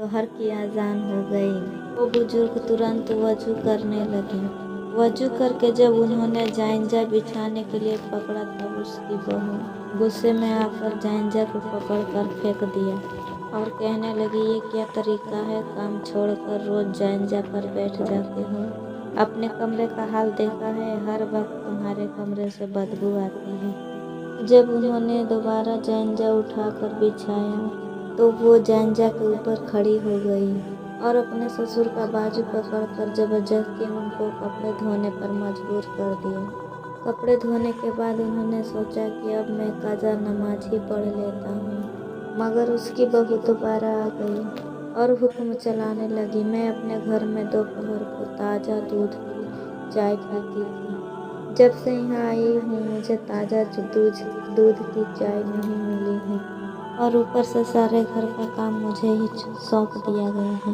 दोपहर की अजान हो गई। वो बुजुर्ग तुरंत वजू करने लगे। वजू करके जब उन्होंने जांजा बिछाने के लिए पकड़ा तब उसकी बहू गुस्से में आकर जांजा को पकड़कर फेंक दिया और कहने लगी, ये क्या तरीका है? काम छोड़कर रोज जांजा पर बैठ जाते हो। अपने कमरे का हाल देखा है? हर वक्त तुम्हारे कमरे से बदबू आती है। जब उन्होंने दोबारा जांजा उठाकर बिछाया तो वो जांजा के ऊपर खड़ी हो गई और अपने ससुर का बाजू पकड़कर जबरदस्ती उनको कपड़े धोने पर मजबूर कर दिया। कपड़े धोने के बाद उन्होंने सोचा कि अब मैं काजा नमाज ही पढ़ लेता हूँ, मगर उसकी बहू दोबारा आ गई और हुक्म चलाने लगी। मैं अपने घर में दोपहर को ताज़ा दूध की चाय पीती थी। जब से यहाँ आई हूँ मुझे ताज़ा दूध की चाय नहीं मिली है और ऊपर से सारे घर का काम मुझे ही सौंप दिया गया है।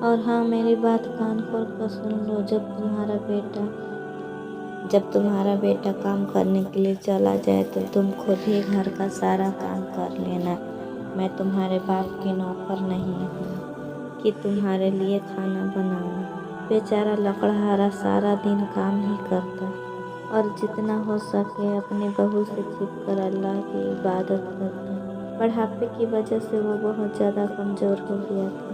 और हाँ, मेरी बात कान खोल कर सुन लो, जब तुम्हारा बेटा काम करने के लिए चला जाए तो तुम खुद ही घर का सारा काम कर लेना। मैं तुम्हारे बाप की नौकर नहीं हूँ कि तुम्हारे लिए खाना बनाऊँ। बेचारा लकड़हारा सारा दिन काम ही करता और जितना हो सके अपनी बहू से छिपकर अल्लाह की इबादत करता। बढ़ापे की वजह से वो बहुत ज़्यादा कमज़ोर हो गया था।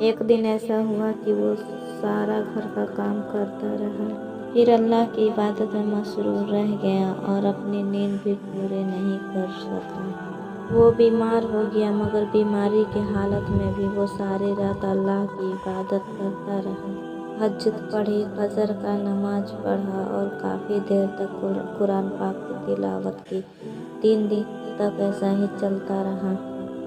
एक दिन ऐसा हुआ कि वो सारा घर का काम करता रहा, फिर अल्लाह की इबादत में मसरूर रह गया और अपनी नींद भी पूरे नहीं कर सका। वो बीमार हो गया, मगर बीमारी की हालत में भी वो सारी रात अल्लाह की इबादत करता रहा। हज्जत पढ़ी, फजर का नमाज पढ़ा और काफ़ी देर तक कुरान पाक की तिलावत की। 3 दिन तक ऐसा ही चलता रहा।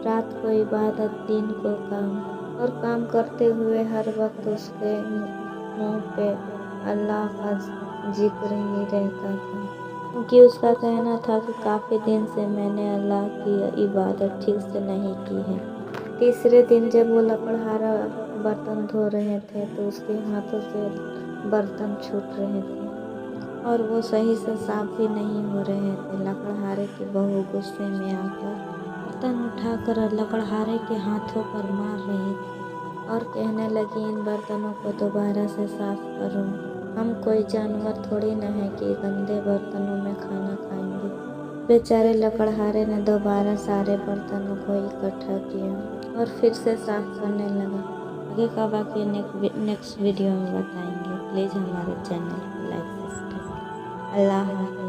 रात को इबादत, दिन को काम, और काम करते हुए हर वक्त उसके मुंह पे अल्लाह का जिक्र ही रहता था, क्योंकि उसका कहना था कि काफ़ी दिन से मैंने अल्लाह की इबादत ठीक से नहीं की है। तीसरे दिन जब वो लकड़हारा बर्तन धो रहे थे तो उसके हाथों से बर्तन छूट रहे थे और वो सही से साफ भी नहीं हो रहे थे। लकड़हारे की बहू गुस्से में आकर बर्तन उठाकर लकड़हारे के हाथों पर मार रही थी और कहने लगी, इन बर्तनों को दोबारा से साफ करो। हम कोई जानवर थोड़ी न है कि गंदे बर्तनों में खाना खाएंगे। बेचारे लकड़हारे ने दोबारा सारे बर्तनों को इकट्ठा किया और फिर से साफ करने लगा। आगे का वाक़या नेक्स्ट वीडियो में बताएंगे। प्लीज़ हमारे चैनल को लाइक सब्सक्राइब। अल्लाह हाफ़िज़।